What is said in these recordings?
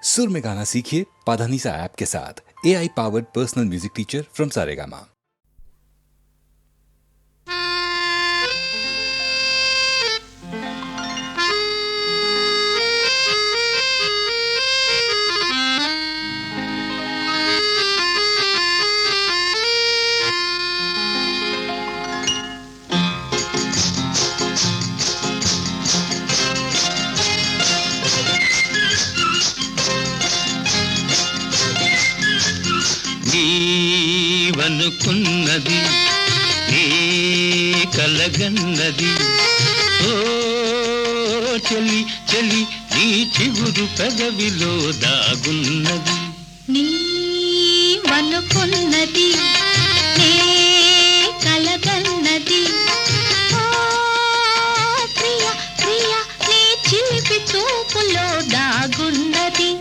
सुर में गाना सीखिए पाधानीसा ऐप के साथ। AI powered personal music teacher from Saregama. నీవనుకున్నది నీ కలగన్నది ఓ చెలి చెలి నీ చిగురు పెదవిలో దాగున్నది నీవనుకున్నది నీ కలగన్నది ఓ ప్రియ ప్రియ నీ చిలిపి చూపులో దాగున్నది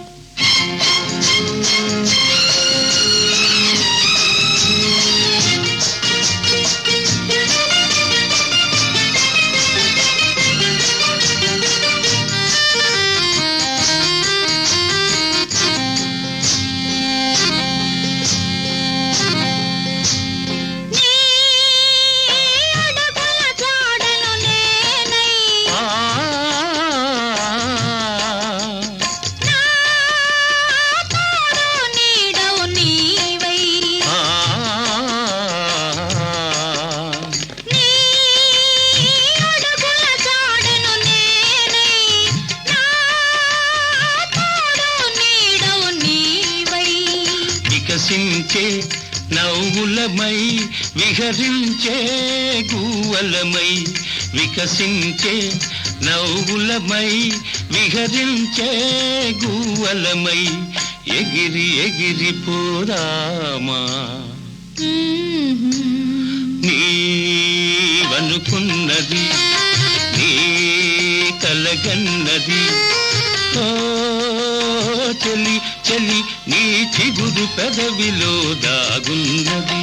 వికసించే నవ్వులమై విహరించే గువ్వలమై వికసించే నవ్వులమై విహరించే గువ్వలమై ఎగిరి ఎగిరి పోరామా నీవనుకున్నది నీ కలగన్నది ఓ చెలి చెలి నీ చిగురు పెదవిలో దాగున్నది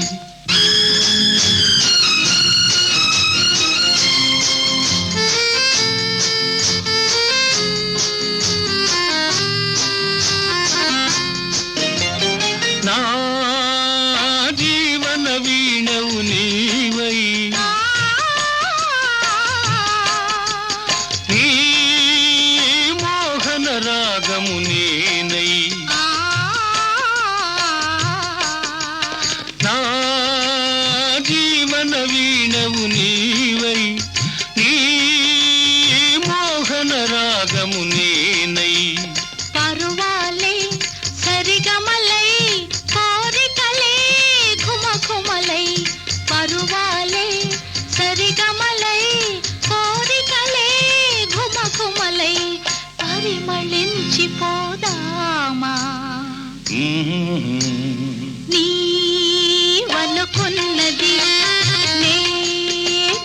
నా జీవన వీణవు నీవై నీ మోహన రాగము నేనై నా జీవన వీణవు నీవై నీ మోహన రాగము నేనై పరువాలే సరిగమలై కోరికలే ఘుమఘుమలై పరువాలే సరిగమలై కోరికలే ఘుమఘుమలై పరిమళించిపోదామా నీవనుకున్నది నీ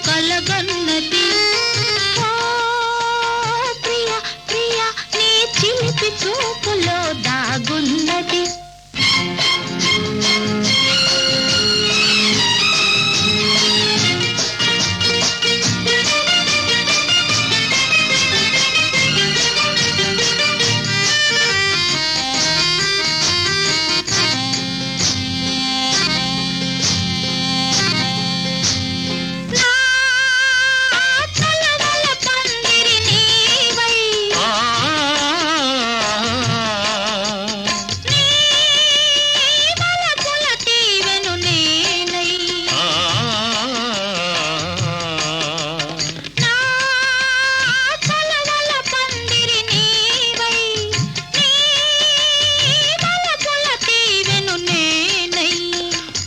కలగన్నది ఓ ప్రియ ప్రియ నీ చిలిపి చూపులో దాగున్నది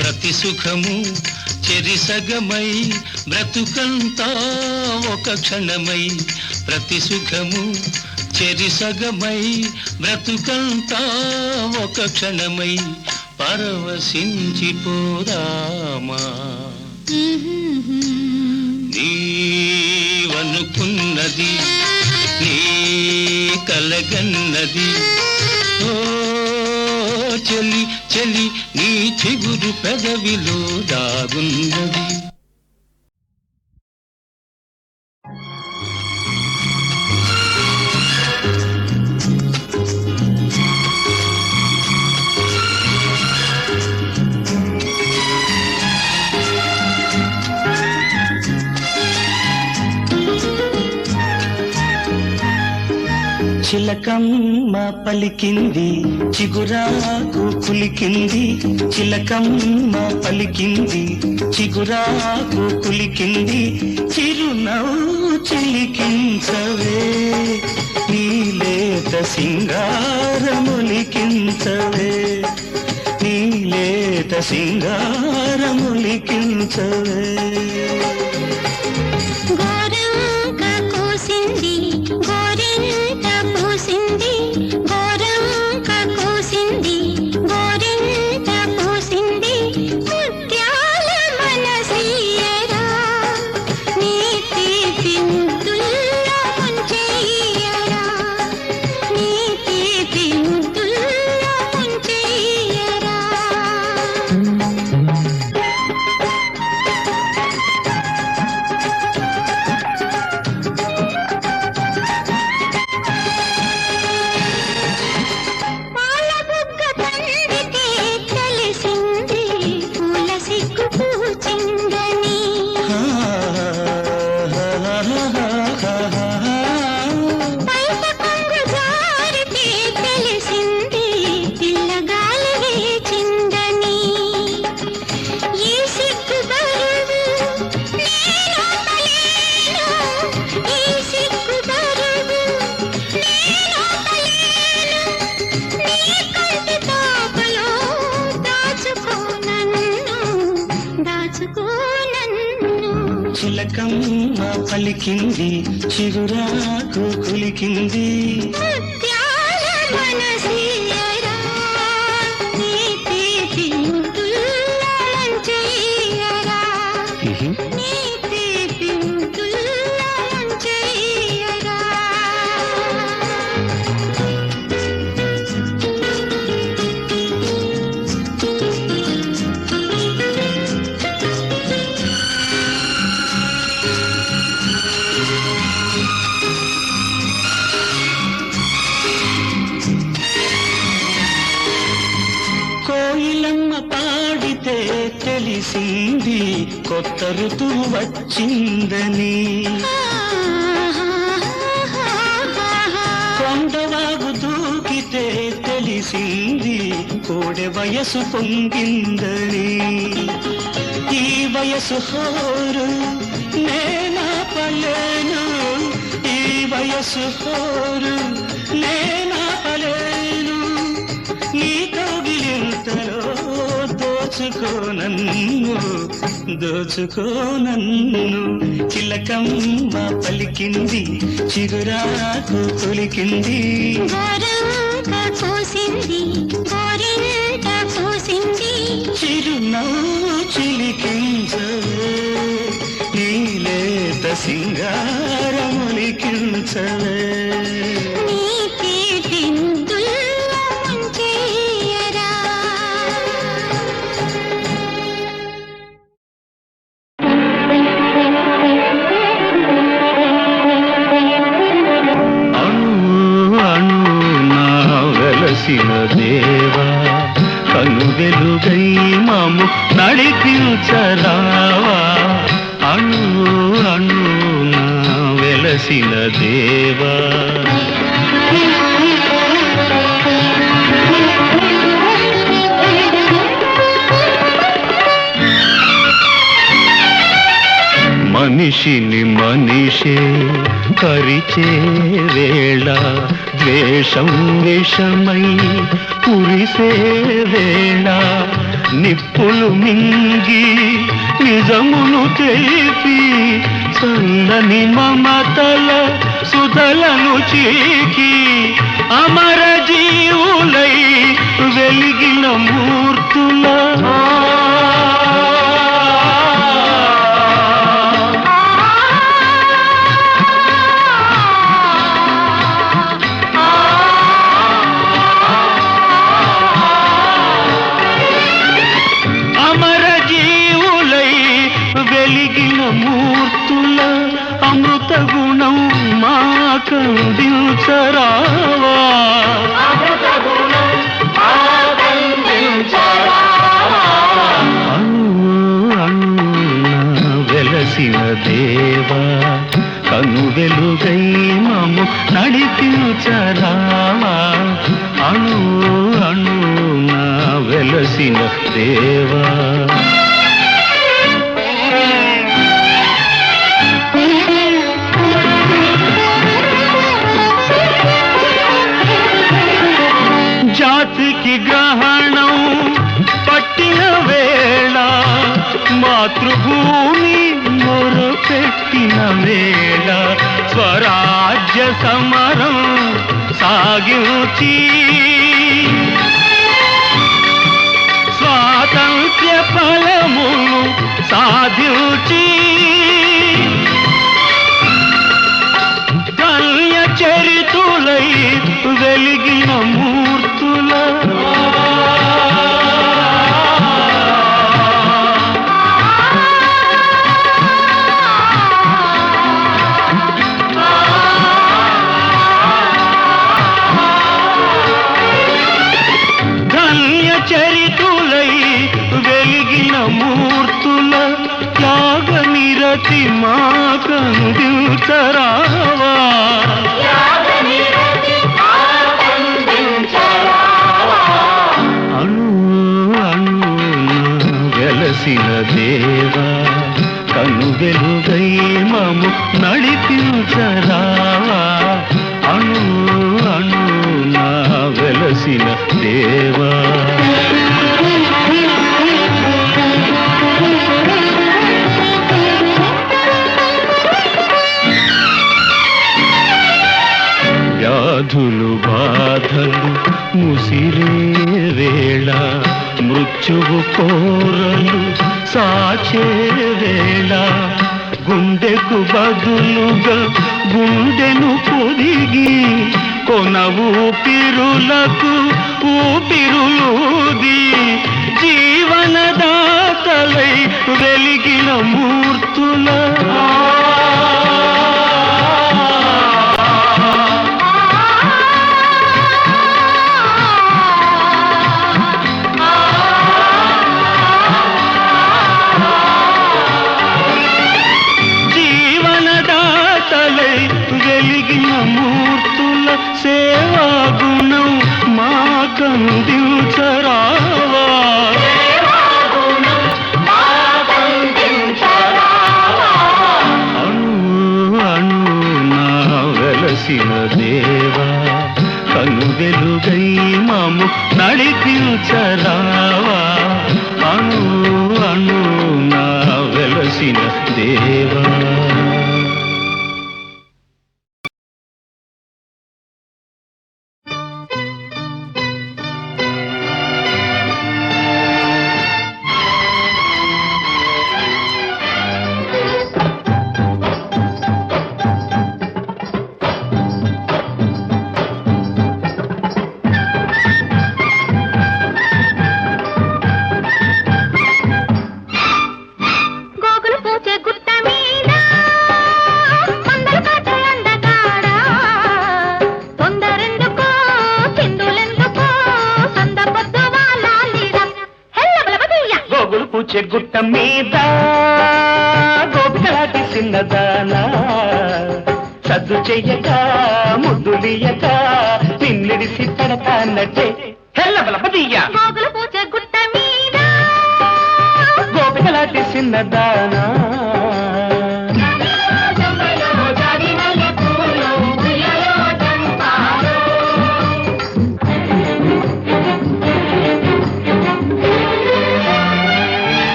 ప్రతి సుఖము చెరిసగమై బ్రతుకంతా ఒక క్షణమై ప్రతి సుఖము చెరిసగమై బ్రతుకంతా ఒక క్షణమై పరవశించిపోరామా నీవనుకున్నది నీ కలగన్నది ఓ చెలి చెలి నీ చిగురు పెదవిలో దాగున్నది చిలకమ్మ పలికింది చిగురాకు కులికింది, చిలకమ్మ పలికింది చిగురాకు కులికింది, చిరునవ్వు చిలికించవే నీలేత సింగారములికించవే, నీలేత సింగారములికించవే. గోరంక కోసింది గోరింట పూసింది, గోరంక కోసింది గోరింట పూసింది, ముత్యాల మనసీయరా నీ తీపి ముద్దుల్లో ముంచెయ్యరా, నీ తీపి ముద్దుల్లో ముంచెయ్యరా. పాల బుగ్గ తండ్రికే తెలిసింది పూల సిగ్గు పూచిందని, బయట కొంగు జారితే తెలిసింది పిల్లగాలి వేచిందని, ఈ సిగ్గు బరువు నేనోపలేను, ఈ సిగ్గు బరువు నేనోపలేను, నీ కంటి తాపలో దాచుకో నన్ను, దాచుకో నన్ను. చిలకమ్మ పలికింది చిగురాకు కులికింది, ముత్యాల మనసీయరా నీ తీపి ముద్దుల్లో ముంచెయ్యరా, నీ తీపి ముద్దుల్లో ముంచెయ్యరా. కోయిలమ్మ పాడితే తెలిసింది కొత్త ఋతువు వచ్చిందని, కొండవాగు దూకితే తెలిసింది కోడె వయసు పొంగిందని, ఈ వయసు హోరు నేనాపలేను, ఈ వయసు హోరు నేనాపలేను, నీ కౌగిలింతలో దోచుకో నన్ను, దోచుకో నన్ను. చిలకమ్మ పలికింది చిగురాకు కులికింది, గోరంక కోసింది గోరింట పూసింది, చిరునవ్వు చిలికించవే నీలేత సింగారములికించవే. నీ తీపి ముద్దుల్లో ముంచెయ్యరా. అణు అణు నా వెలసిన దేవా, కను వెలుగై మాము నడిపించరావా, అణు అణు నా వెలసిన దేవా. మనిషిని మనిషే కరిచే వేళ, ద్వేషం విషమై కురిసే వేళ, నిప్పులు మింగి నిజమును తెలిపి చల్లని మమతల సుధలను చీకి, అమర జీవులై వెలిగిన మూర్తుల మూర్తుల అమృత గుణం మాకందించరావా, అమృత గుణం మాకందించ వెలసిన దేవా. జాతికి గ్రహణం పట్టిన వేళ మాతృభూమి మొరపెట్టిన వేళ స్వరాజ్య సమరం సాగించి స్వాతంత్ర్య ఫలమును సాధించి కల్య చరితులై వెలిగిన మూర్తుల ధన్య చరితులై వెలిగిన మూర్తుల త్యాగ నిరతి మా కందించరావా. అణు అణున వెలసిన దేవా కను వెలుగై మము నడిపించరావా. అణు అణున వెలసిన దేవా. వ్యాధులు బాధలు ముసిరే వేళ మృత్యువు కోరలు సాచే వేళ గుండెకు బదులుగా గుండెను పొదిగి కొన ఊపిరులకు ఊపిరులూది జీవనదాతలై వెలిగిన మూర్తుల వెలిగిన మూర్తుల సేవా గుణం మా కందించరావా. అణు అణున వెలసిన దేవా కను వెలుగై మము నడిపించరావా. అణు అణున వెలసిన దేవా. గుట్ట మీద గోపికలాంటి చిన్నదానా సద్దు చెయ్యక ముద్దులియక నిన్నిడిసి పెడతానట్టే హెల్లబలపదీయ గుట్ట మీద గోపికలాంటి చిన్నదానా.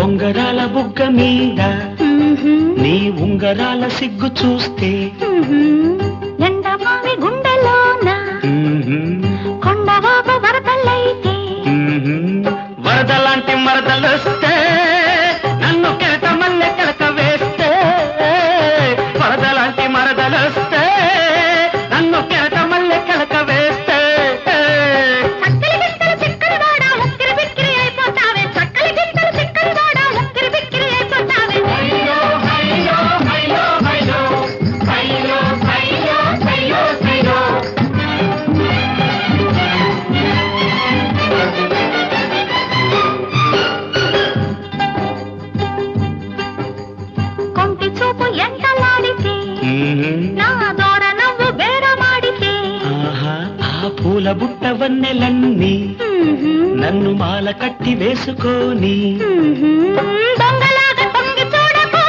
ఉంగరాల బుగ్గ మీద నీ ఉంగరాల సిగ్గు చూస్తే ఎండమావి గుండెలోన కొండవాపు వరదలైతే వరదలాంటి మరదలొస్తే నన్ను కెలక మల్లె కెలక వేస్తే వరదలాంటి మరదలొస్తే నన్ను కెలక మల్లె కెలక వేస్తే నా దూర నవ్వు పూల బుట్ట వన్నెలన్నీ నన్ను మాల కట్టి వేసుకోని దొంగలాగా తొంగి చూడకు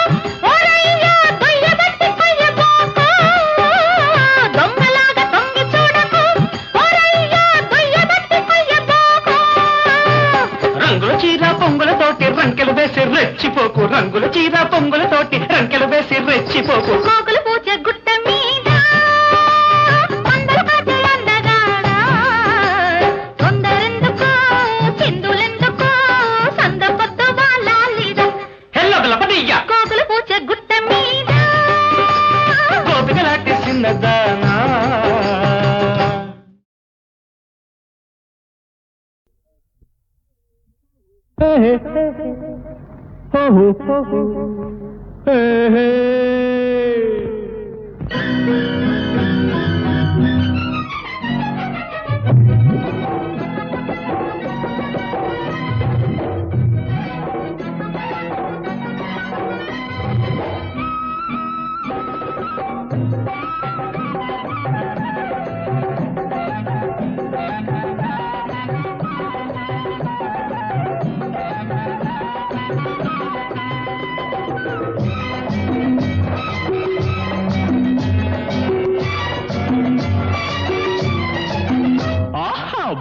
ఓరయ్యా దొయ్యబట్టి కొయ్యబోకు దొంగలాగా తొంగి చూడకు ఓరయ్యా దొయ్యబట్టి కొయ్యబోకు రంగుల చీర పొంగులతోటి రంకెలు వేసి రెచ్చిపోకు రంగుల చీర పొంగులతోటి రంకెలు వేసి రెచ్చిపోకు కోకులు పూచే గుట్ట మీద అందరు కాచే అందగాడా తొందరెందుకు చిందులెందుకు సంద పొద్దు వాళ్ళాలిరా హెల్లొగలపదయ్యా కోకులు పూచే గుట్ట మీద గోపికలాంటి చిన్నదానా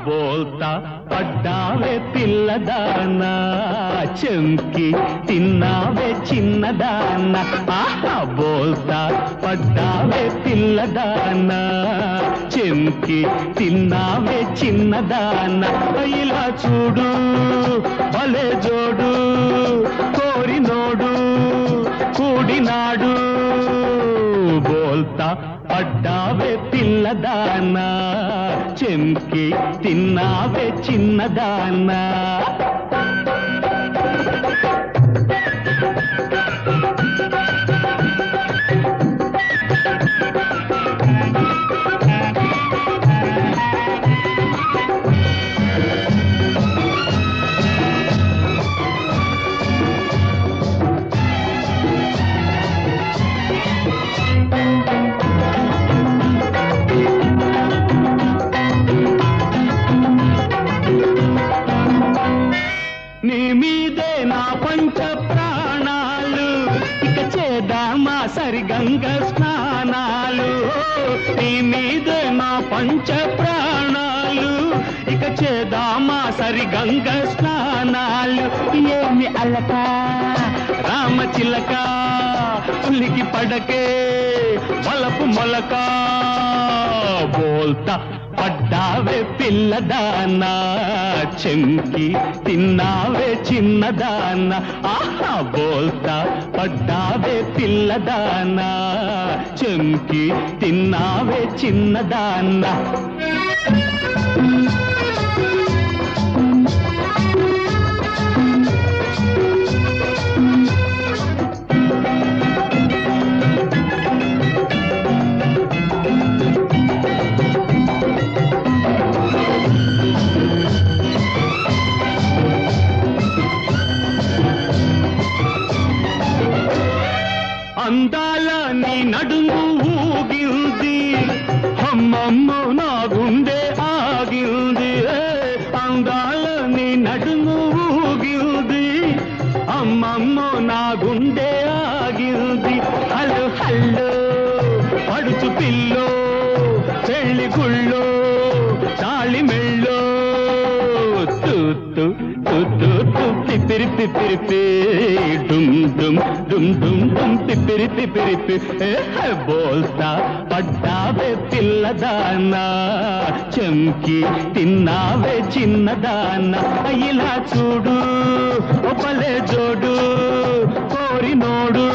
బోల్తా పడ్డావే పిల్లదానా చెంకి తిన్నావే చిన్నదానా ఆహా బోల్తా పడ్డావే పిల్లదానా చెంకి తిన్నావే చిన్నదానా ఇలా చూడు భలే జోడు కోరినోడు కూడినాడు బోల్తా పడ్డావే పిల్లదానా చెంకి తిన్నావే చిన్నదానా నీ మీదే నా పంచ ప్రాణాలు ఇక చేద్దామా సరిగంగ స్నానాలు నీ మీదే నా పంచ ప్రాణాలు ఇక చేద్దామా సరిగంగ స్నానాలు ఏమి అలక రామచిలక పులికి పడకే వలపు మొలక బోల్తా పడ్డావే పిల్లదానా చెంకి తిన్నావే చిన్నదానా ఆహా బోల్తా పడ్డావే పిల్లదానా చెంకి తిన్నావే చిన్నదానా అందాల నీ నడుము ఊగింది అమ్మమ్మ నా గుండె ఆగింది అందాల నీ నడుము ఊగింది అమ్మమ్మ నా గుండె ఆగింది హలో హల్లో పడుచు పిల్లో పెళ్లి గుళ్ళో తాళి మెళ్ళో తూత్తు తూత్తు పిపిరి పిపిరిపి డుమ్ డుమ్ డుమ్ డుమ్ డుమ్ పిపిరి పిపిరిపి బోల్తా పడ్డావే పిల్లదానా చెంకి తిన్నావే చిన్నదానా ఇలా చూడు ఒపలే జోడు కోరినోడు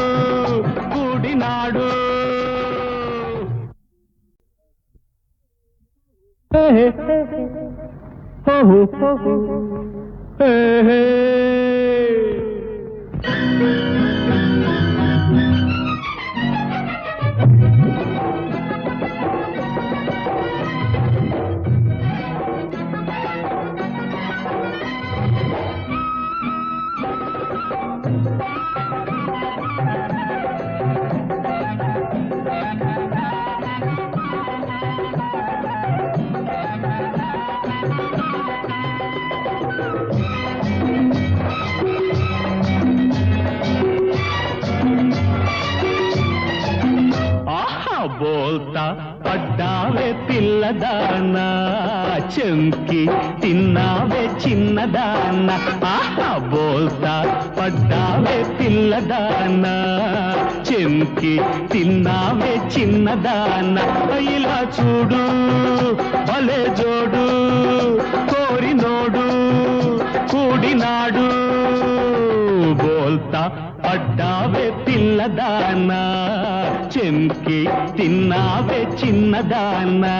కూడినాడు బోల్తా పడ్డావే పిల్లదానా చెంకి తిన్నావే చిన్నదానా బోల్తా పడ్డావే పిల్లదానా చెంకి తిన్నావే చిన్నదానా ఇలా చూడు భలే జోడు కోరినోడు కూడినాడు బోల్తా పడ్డావే పిల్లదానా చెంకి తిన్నావే చిన్నదానా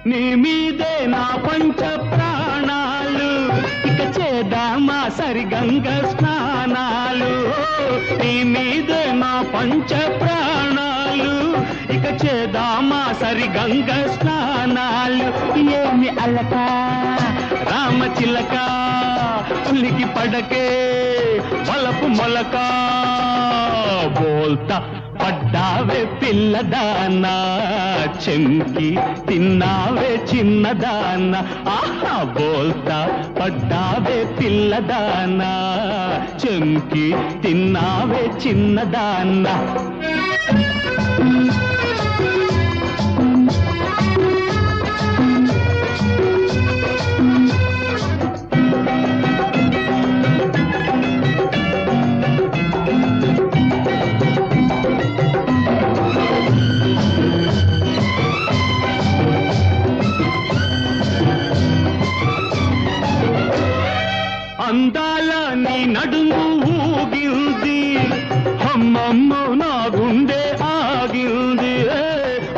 నీ మీదే నా పంచ ప్రాణాలు ఇక చేద్దామా సరిగంగ స్నానాలు నీ మీదే నా పంచ ప్రాణాలు ఇక చేద్దామా సరిగంగ స్నానాలు ఏమి అలక రామచిలక పులికి పడకే వలపు మొలక బోల్తా పడ్డావే పిల్లదానా చెంకి తిన్నావే చిన్నదానా బోల్తా పడ్డావే పిల్లదానా చెంకి తిన్నావే చిన్నదానా అందాల నీ నడుము ఊగింది అమ్మమ్మ నా గుండె ఆగింది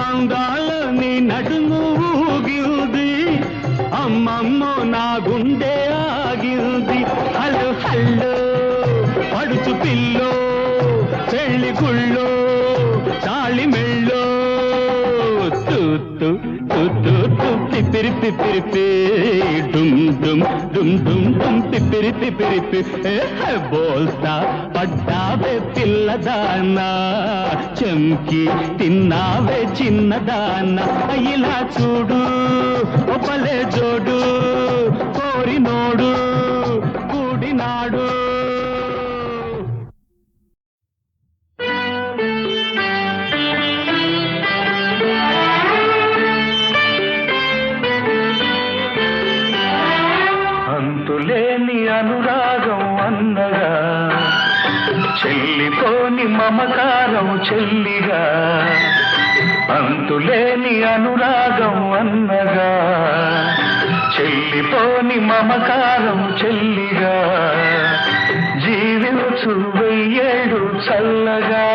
అందాల నీ నడుము ఊగింది అమ్మమ్మ నా గుండె ఆగింది హలో హల్లో పడుచు పిల్లో పెళ్లి గుళ్ళో తాళి మెళ్ళో తూత్తు తూత్తు పిపిరి పిపిరి డుమ్ డుమ్ డుమ్ డుమ్ డుమ్ పిపిరి పిపిరి బోల్తా పడ్డావే పిల్లదానా చెంకి తిన్నావే చిన్నదానా ఇలా చూడు ఒపలే జోడు కోరినోడు కూడినాడు అంతులేని అనురాగం అన్నగా చెల్లిపోని మమకారం చెల్లిగా అంతులేని అనురాగం అన్నగా చెల్లిపోని మమకారం చెల్లిగా జీవించు వెయ్యేడు చల్లగా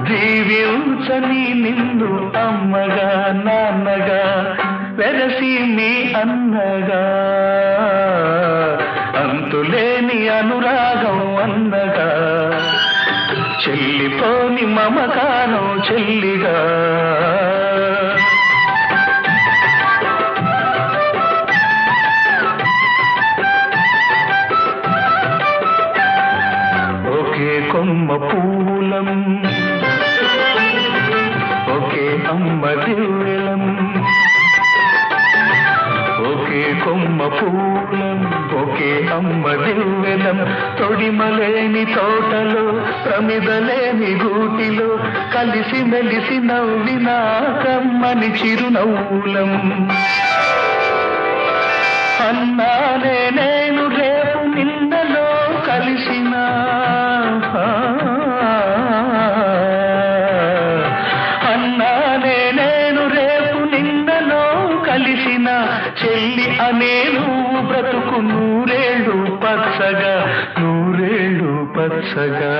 దీవించని నిన్ను అమ్మగా నాన్నగా వెరసి నీ అన్నగా అంతులేని అనురాగం అన్నగా చెల్లిపోని మమకారం చెల్లిగా ఒకే కొమ్మ పూలం ఒకే అమ్మ దివ్వెలం ఒకే కొమ్మ పూలం ఒకే అమ్మ దివ్వెలం తొడిమలేని తోటలో ప్రమిదలేని గూటిలో కలిసి మెలిసి నవ్విన కమ్మని చిరునవ్వులం అన్నానే నేను రేపు నిన్నలో కలిసిన అన్నానే నేను రేపు నిన్నలో కలిసిన చెల్లి అనే నువ్వు బ్రతుకు నూరేళ్ళు పచ్చగా నూరేళ్ళు పచ్చగా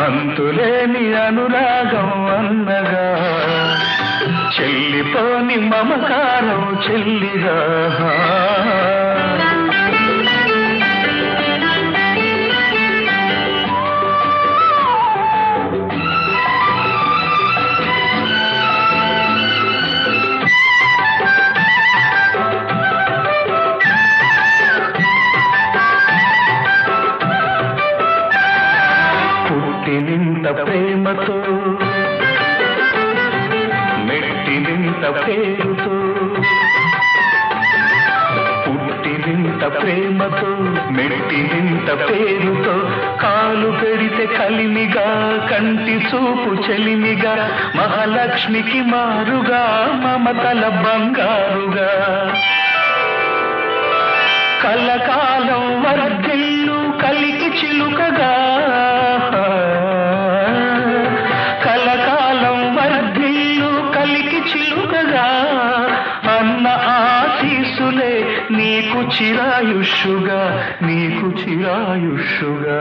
అంతులేని అనురాగం అన్నగా చెల్లిపోని మమకారం చెల్లిగా పుట్టినింత ప్రేమతో మెట్టినింత పేరుతో పుట్టినింత ప్రేమతో మెట్టినింత పేరుతో కాలు పెడితే కలిమిగా కంటి చూపు చెలిమిగా మహాలక్ష్మికి మారుగా మమతల బంగారుగా కలకాలం వర్ధిల్లు కలికి చిలుకగా కలకాలం వర్ధిల్లు కలికి చిలుకగా అన్న ఆశీసులే నీకు చిరాయుష్యుగా నీకు చిరాయుష్యుగా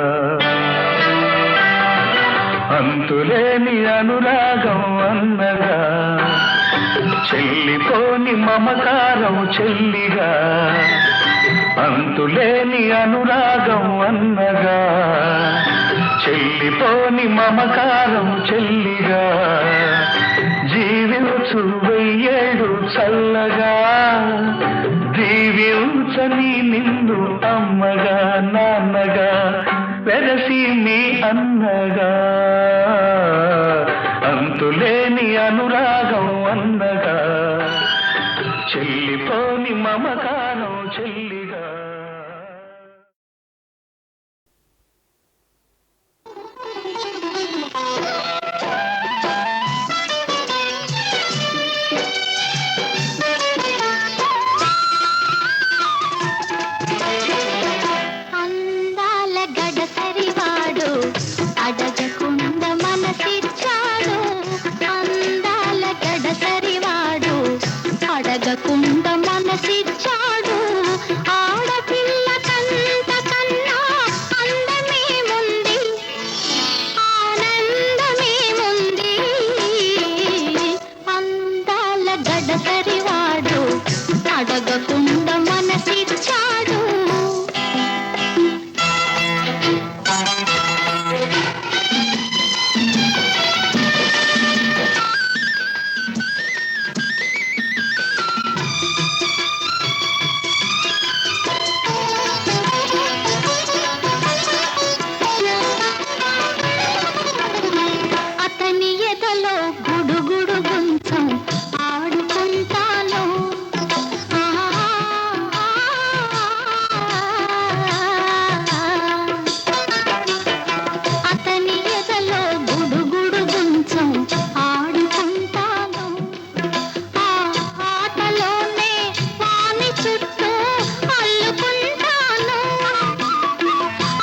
అంతులేని అనురాగం అన్నగా చెల్లిపోని మమకారం చెల్లిగా అంతులేని అనురాగం అన్నగా చెల్లిపోని మమకారం చెల్లిగా జీవించు వెయ్యేడు చల్లగా దీవించని నిన్ను అమ్మగా నాన్నగా వెరసి నీ అన్నగా అంతులేని అనురాగం అన్నగా చెల్లిపోని మమకారం చెల్లిగా అందాల గడసరివాడు అడగకుండా మనసిచ్చాడు అందాల గడసరివాడు అడగకుండా మనసిచ్చాడు ఆడపిల్ల కంట కన్నా అందమేముంది ఆనందమేముంది అందాల గడసరివాడు అడగకుండా మనసిచ్చాడు అతని ఎదలో గుడుగుడు గుంచం ఆడుకుంటాను అతని ఎదలో గుడుగుడు గుంచం ఆడుకుంటాను ఆ ఆటలోనే వాని చుట్టూ అల్లుకుంటాను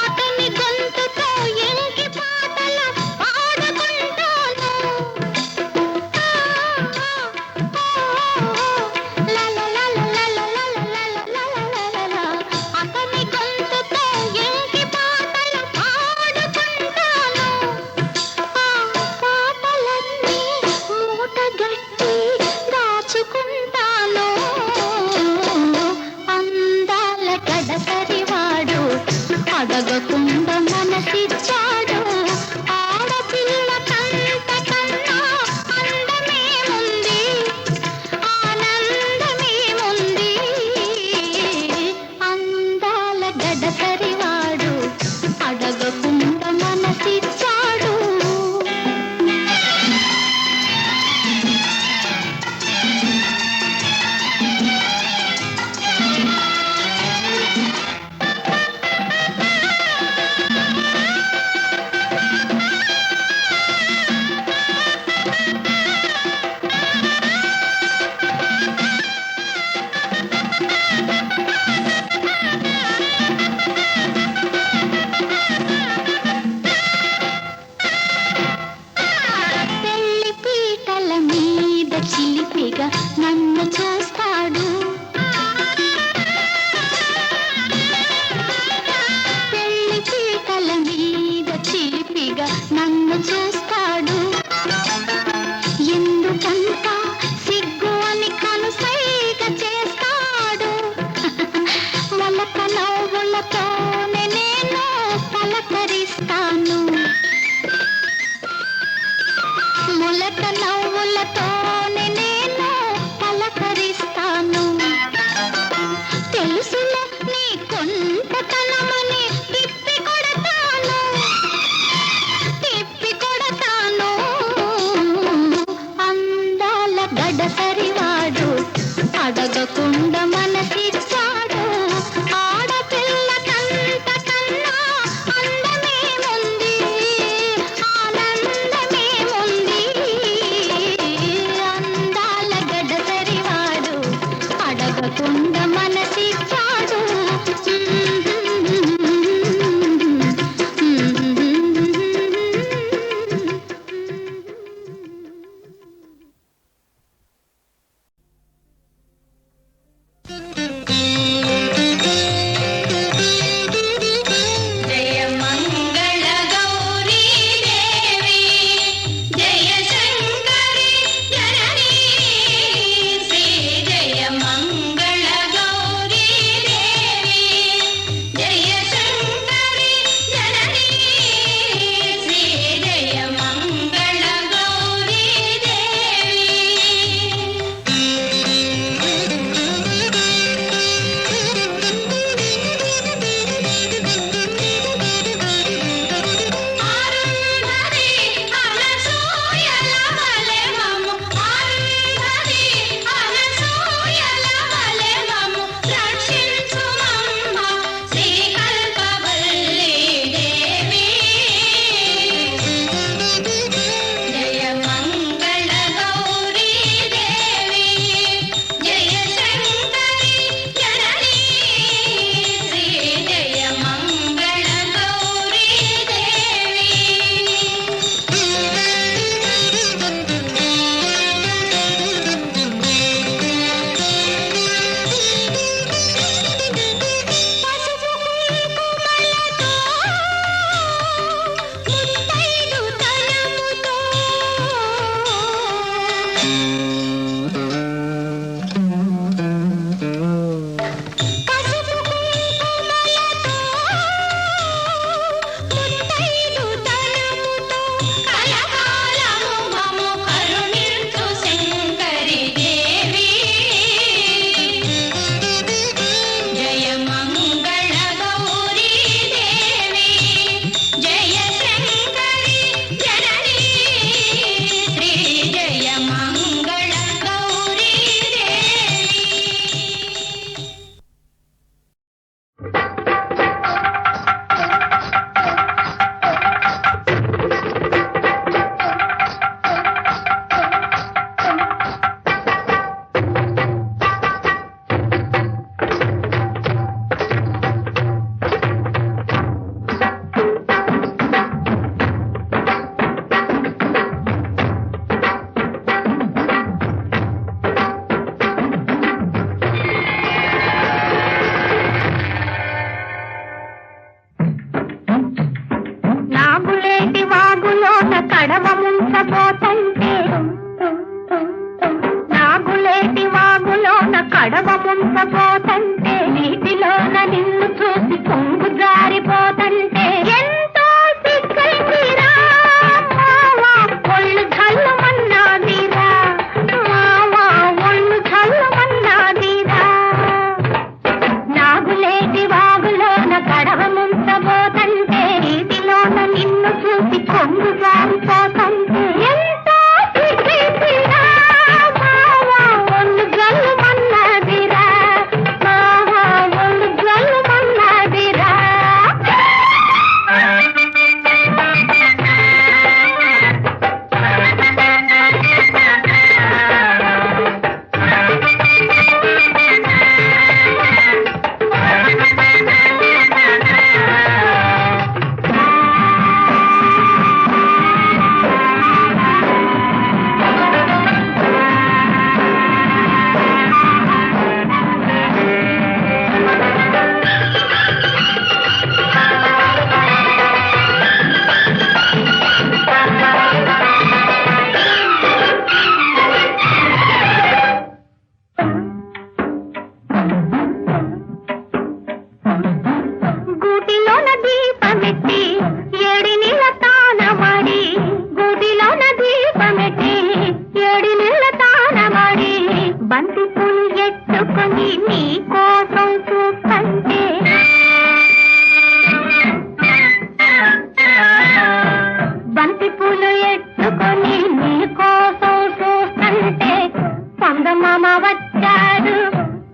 అతని గొంతుతో ఎంకి పాటలు పాడుకుంటాను అతని గొంతుతో ఎంకి పాటలు పాడుకుంటాను ఆ పాటలన్నీ మూటగట్టి దాచుకుంటాను అందాల గడసరివాడు అడగకుండా మనసిచ్చాడు ఆడపిల్ల కంట కన్నా అందమేముంది ఆనందమేముంది అందాల గడసరివాడు అడగకుండా మనసిచ్చాడు పెళ్లి పీటల మీద చిలిపిగా నన్ను చూస్తాడు పెళ్లి పీటల మీద చిలిపిగా నన్ను చూస్తాడు ఎందుకంత సిగ్గు అని కనుసైగ చేస్తాడు మొలక నవ్వులతోనే నేను పలకరిస్తాను మొలక నవ్వులతోనే నేను పలకరిస్తాను తెలుసులే నీ కొంటతనమని తిప్పి కొడతాను ముంచబోతంటే నాగులేటి వాగులోన కడవ ముంచబోతంటే నీటిలోన నిన్ను చూసి పొంగు జారిపోతంటే ఎంతో సిగ్గైందిరా మావా ఒళ్ళు జల్లుమన్నాదిరా మావా ఒళ్ళు జల్లుమన్నాదిరా నాగులేటి వాగులోన కడవ ముంచబోతంటే నీటిలోన నిన్ను చూసి పొంగు జారిపోతంటే ఎంతో సిగ్గైందిరా మావా ఒళ్ళు జల్లుమన్నాదిరా మావా ఒళ్ళు జల్లుమన్నాదిరా గూటిలోన దీపమెట్టి ఏడి నీళ్ళ తానమడి గూటిలోన దీపమెట్టి ఏడి నీళ్ళ తానమడి బంతి పూలు ఎత్తుకొని నీ కోసం చూస్తుంటే బంతి పూలు ఎత్తుకొని నీ కోసం చూస్తుంటే చందమామ వచ్చాడు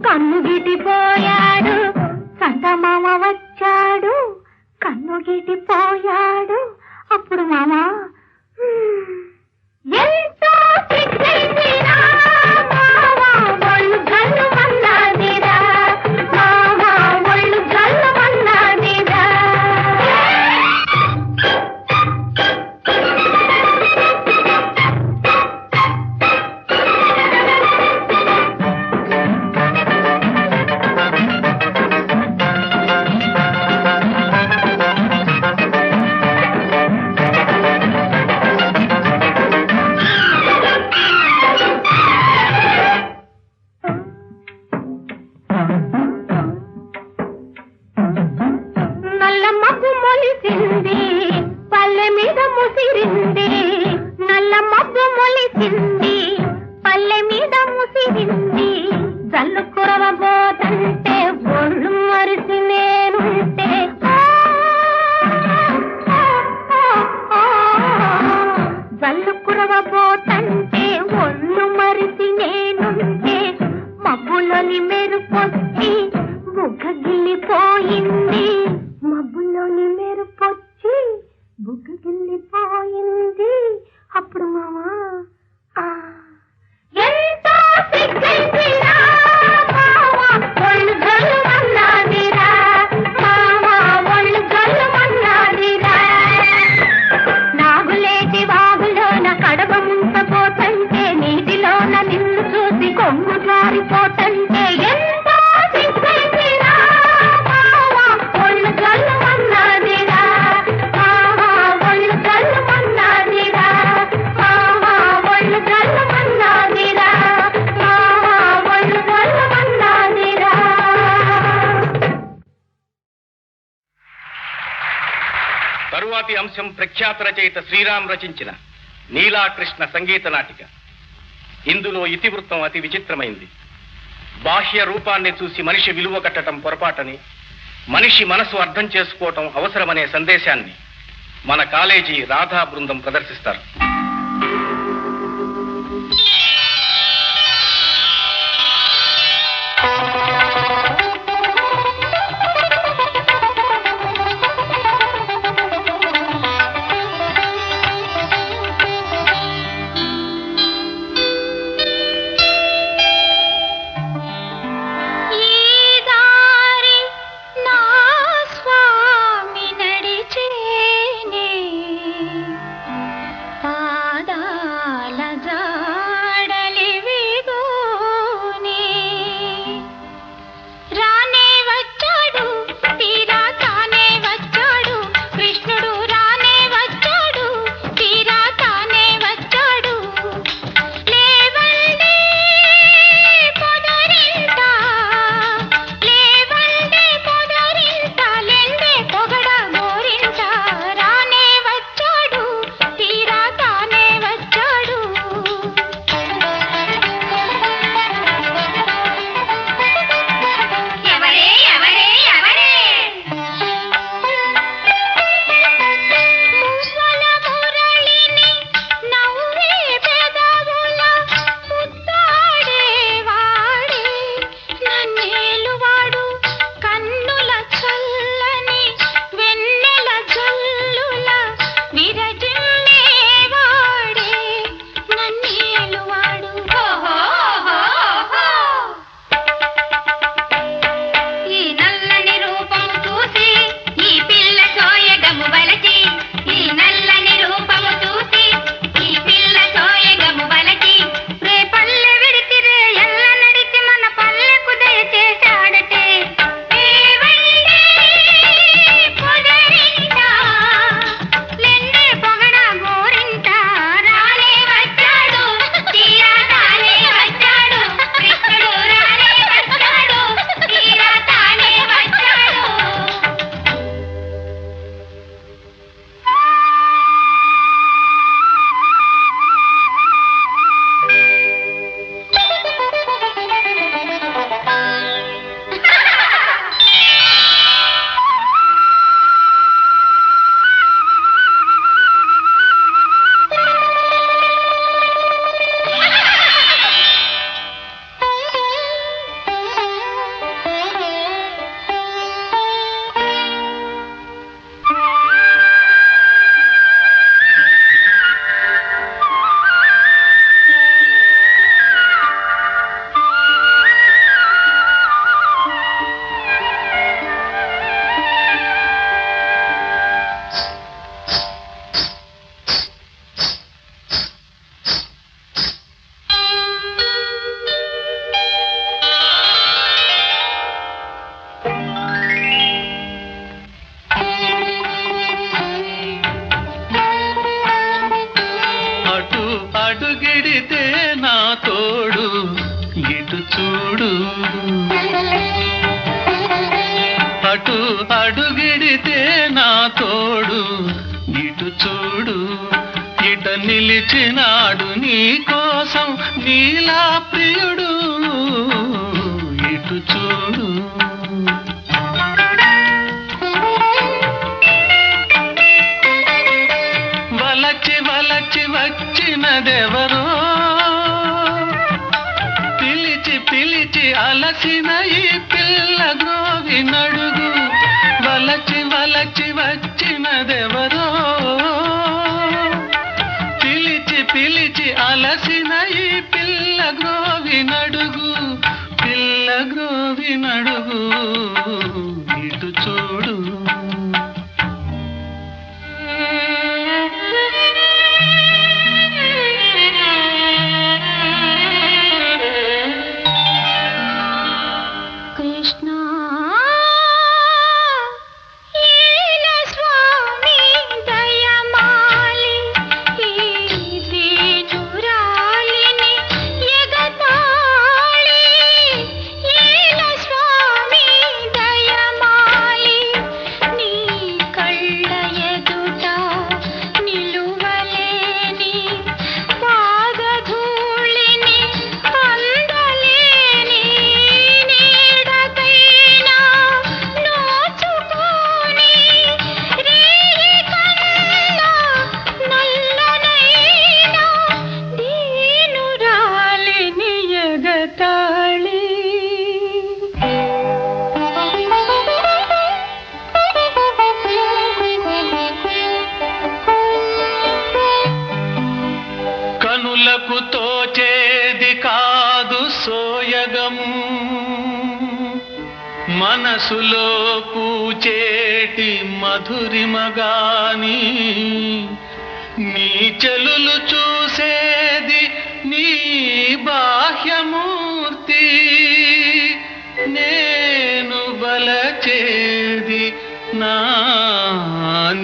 కన్ను గిటిపోయాడు చందమామ వచ్చాడు కన్ను గిటిపోయాడు అప్పుడు మామా ఎంతో సిగ్గైందిరా మావా ఒళ్ళు జల్లుమన్నాదిరా మావా ఒళ్ళు జల్లుమన్నాదిరా నల్ల మబ్బు మొలిసింది పల్లె మీద ముసిరింది నల్ల మబ్బు మొలిసింది పల్లె మీద ముసిరింది జల్లు కురవబోతంటే ఒళ్ళు మరిసి నేనుంటే జల్లు కురవబోతంటే ఒళ్ళు మరిసి నేనుంటే మబ్బులోని మెరుపొచ్చి బుగ్గ గిల్లిపోయింది మబ్బులోని మెరుపొచ్చి బుగ్గ గిల్లిపోయింది అప్పుడు మామా ఎంతో సిగ్గైందిరా మావా ఒళ్ళు జల్లుమన్నాదిరా మావా ఒళ్ళు జల్లుమన్నాదిరా నాగులేటి వాగులోన కడవ ముంచబోతంటే నీటిలోన నిన్ను చూసి కొంగు జారిపోతంటే ఎంతో సిగ్గైందిరా మావా ఒళ్ళు జల్లుమన్నాదిరా మావా ఒళ్ళు జల్లుమన్నాదిరా మావా ఒళ్ళు జల్లుమన్నాదిరా మావా ఒళ్ళు జల్లుమన్నాదిరా తరువాతి అంశం ప్రఖ్యాత రచయిత శ్రీరామ్ రచించిన నీలాకృష్ణ సంగీత నాటిక. ఇందులో ఇతివృత్తం అతి విచిత్రమైంది. బాహ్య రూపాన్ని చూసి మనిషి విలువ కట్టడం పొరపాటని, మనిషి మనసు అర్థం చేసుకోవటం అవసరమనే సందేశాన్ని మన కాలేజీ రాధా బృందం ప్రదర్శిస్తారు. ఈ దారి నా స్వామి నడిచేనే అడుగిడితే నా తోడు ఇటు చూడు అటు అడుగిడితే నా తోడు ఇటు చూడు ఇట నిలిచినాడు నీ కోసం నీలా ప్రియుడు ఇటు చూడు వలచి వలచి వచ్చినదెవరో పిలిచి పిలిచి అలసిన ఈ పిల్ల గ్రోవి నడుగు వలచి వలచి వచ్చినదెవరో పిలిచి పిలిచి అలసిన ఈ పిల్ల గ్రోవి నడుగు పిల్ల గ్రోవి నడుగు ఇటు చూడు కృష్ణ ఈల స్వామి దయమాలి ఈ దీనురాలిని ఎగతాళి ఈల స్వామి దయమాలి నీ కళ్ళ ఎదుట నిలువలేని పాదధూళిని అందలేని నీడకైనా నోచుకోని రేయి కన్నా నల్లనైనా దీనురాలిని ఎగతాళి కనులకు తోచేది కాదు సోయగము మనసులో పూచేటి మధురిమగాని నీ చెలులు చూసేది నీ బాహ్యమూర్తి నేను బలచేది నా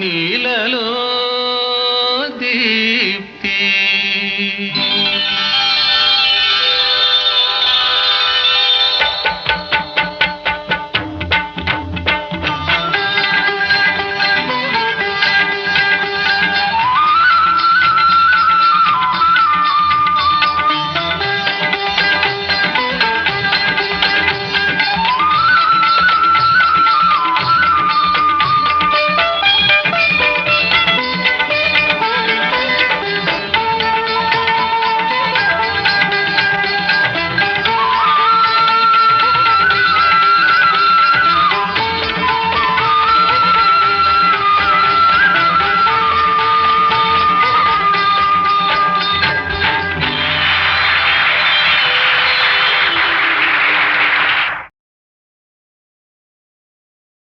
నీలలో